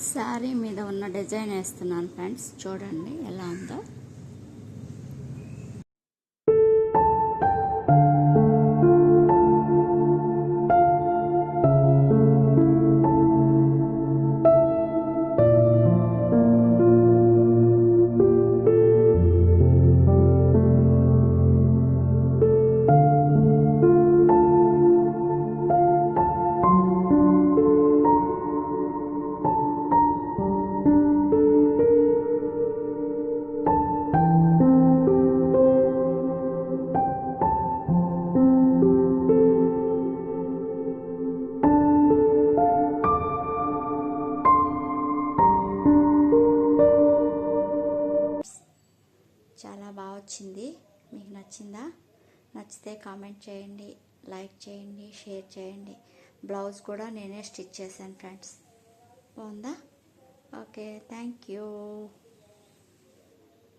శారీ మీద ఉన్న డిజైన్ వేస్తున్నాను ఫ్రెండ్స్, చూడండి ఎలా ఉందో. చాలా బాగా వచ్చింది. మీకు నచ్చిందా? నచ్చితే కామెంట్ చేయండి, లైక్ చేయండి, షేర్ చేయండి. బ్లౌజ్ కూడా నేనే స్టిచ్ చేశాను ఫ్రెండ్స్. బాగుందా? Okay, thank you.